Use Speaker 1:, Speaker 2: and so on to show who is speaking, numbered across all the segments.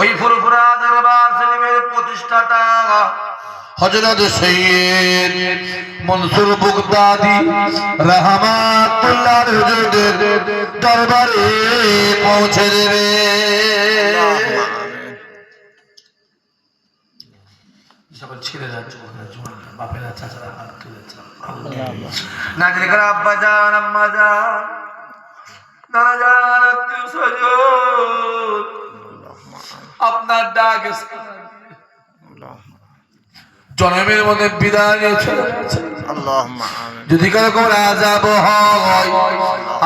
Speaker 1: ওই ফুরফুরা দরবার শরীফের প্রতিষ্ঠাতা হযরত সৈয়দ মনসুর বুগদাদি রাহমাতুল্লাহ হুজুরের দরবারে পৌঁছে দেবে। সকল ছেলেরা জোয়ান বাপেরা চাচারা হাত তুলেছে। নাজরে করা আব্বা জান আম্মা জান নানা জান আত্মীয় স্বজন আপনার ডাক জনমের মধ্যে বিদায় নিয়েছে। যদি কারো কবর আযাব হয়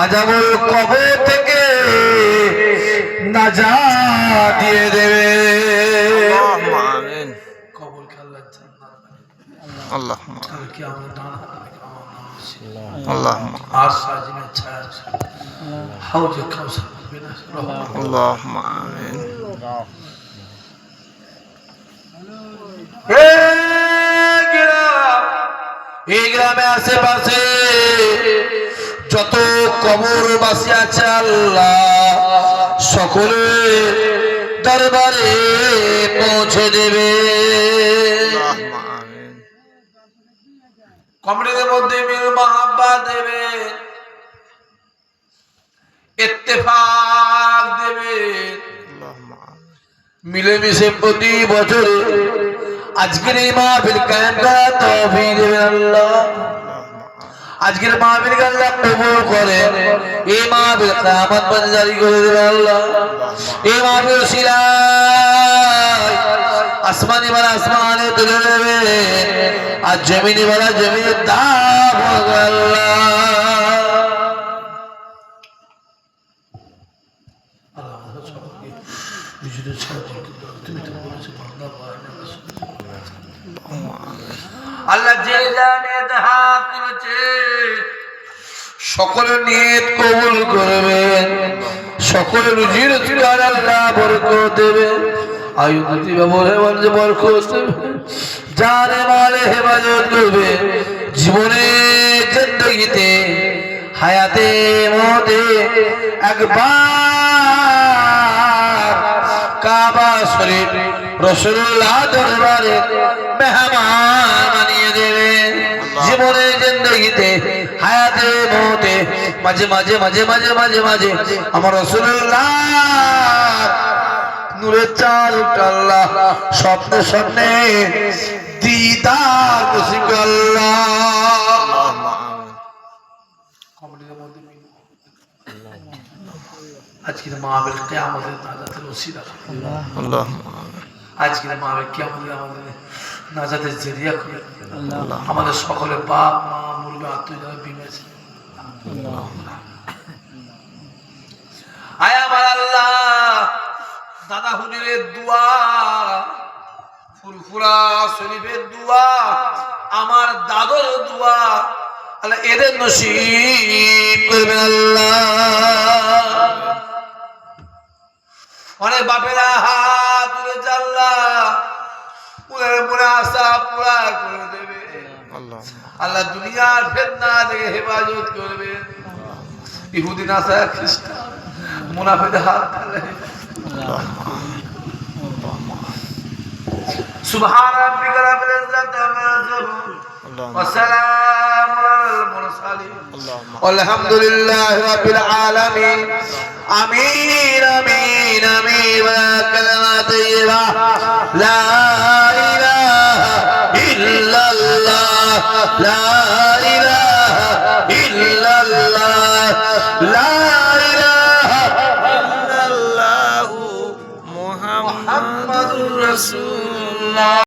Speaker 1: আযাবুল কবর থেকে নাজাত দিয়ে দেবে। কবর আল্লাহ জান্নাত আল্লাহুম্মা কি আমরা দান আল্লাহুম্মা আর সাজিনের ছায়া হাউজে কাউসার বিনা আল্লাহুম্মা আমিন। এই গ্রামে আশেপাশে যত কবরবাসী আছে আল্লাহ সকলে দরবারে পৌঁছে দেবে। কবরের মধ্যে মিল মহাব্বত দেবে, ইত্তেফাক দেবে, মিলেমিশে প্রতি বছরে আজকের এই মাহফিল কায়েম করা তৌফিক দেবেন আল্লাহ। আজকের মাহফিলকে আল্লাহ কবুল করে এই মাহফিল কিয়ামত পর্যন্ত জারি করে দেবেন আল্লাহ। এই মাহফিল সিরায় আসমানি বালা আসমানে তুলে দেবে আর জমিনি বালা জমিনে দাব হবে আল্লাহ। আল্লাহ যে নিয়ত হাত তুলেছে সকলের নিয়ত কবুল করবেন, সকলের রুজির রোজগার আল্লাহ বরকত দেবে, আয়ু প্রতিভা বলে বরকত দেবে, জানে মালে হেফাজত করবে। জীবনে জিন্দেগিতে হায়াতে মতে একবার কাবা শরীফ রাসূলুল্লাহ দরবারে মেহমান বানিয়ে দেবে। জীবনে জিন্দেগিতে হায়াতে মতে মাঝে মাঝে মাঝে মাঝে মাঝে মাঝে আমার রাসূলুল্লাহ নূরের চাঁদ আল্লাহ স্বপ্নে স্বপ্নে দিদার নসিব আল্লাহ। আজকের মাহফিল কিয়ামতের নাজাতের ওসিলা আল্লাহ। আজকের মাহফিল কিয়ামতের আমাদের নাজাতের জরিয়া করে আল্লাহ। আমাদের সকলের বাপ মা মুরগি আত্মীয় যারা বিমেছে আয় আমার আল্লাহ। দাদা হুজুরের দোয়া, ফুরফুরা শরীফের দোয়া, আমার দাদর দোয়া আল্লাহ এদের নসিব করবেন আল্লাহ। অনেক বাপেরা হাত তুলেছে আল্লাহ পুরের পুরে আশা পুরা করে দেবে আল্লাহ। দুনিয়ার ফিতনা থেকে হেফাজত করবে। ইহুদি নাসারা খ্রিস্টান মুনাফিকদের হাত থেকে সুবহান রাব্বিকা রাব্বিল ইজ্জাতি আম্মা ইয়াসিফুন ওয়া সালামুন আলাল মুরসালিন আলহামদুলিল্লাহি রাব্বিল আলামিন। আমিন আমিন আমিন ওয়া কালিমাত তাইয়্যিবা লা ইলাহা ইল্লাল্লাহ লা ইলাহা ইল্লাল্লাহ লা ইলাহা ইল্লাল্লাহু মুহাম্মাদুর রাসূলুল্লাহ।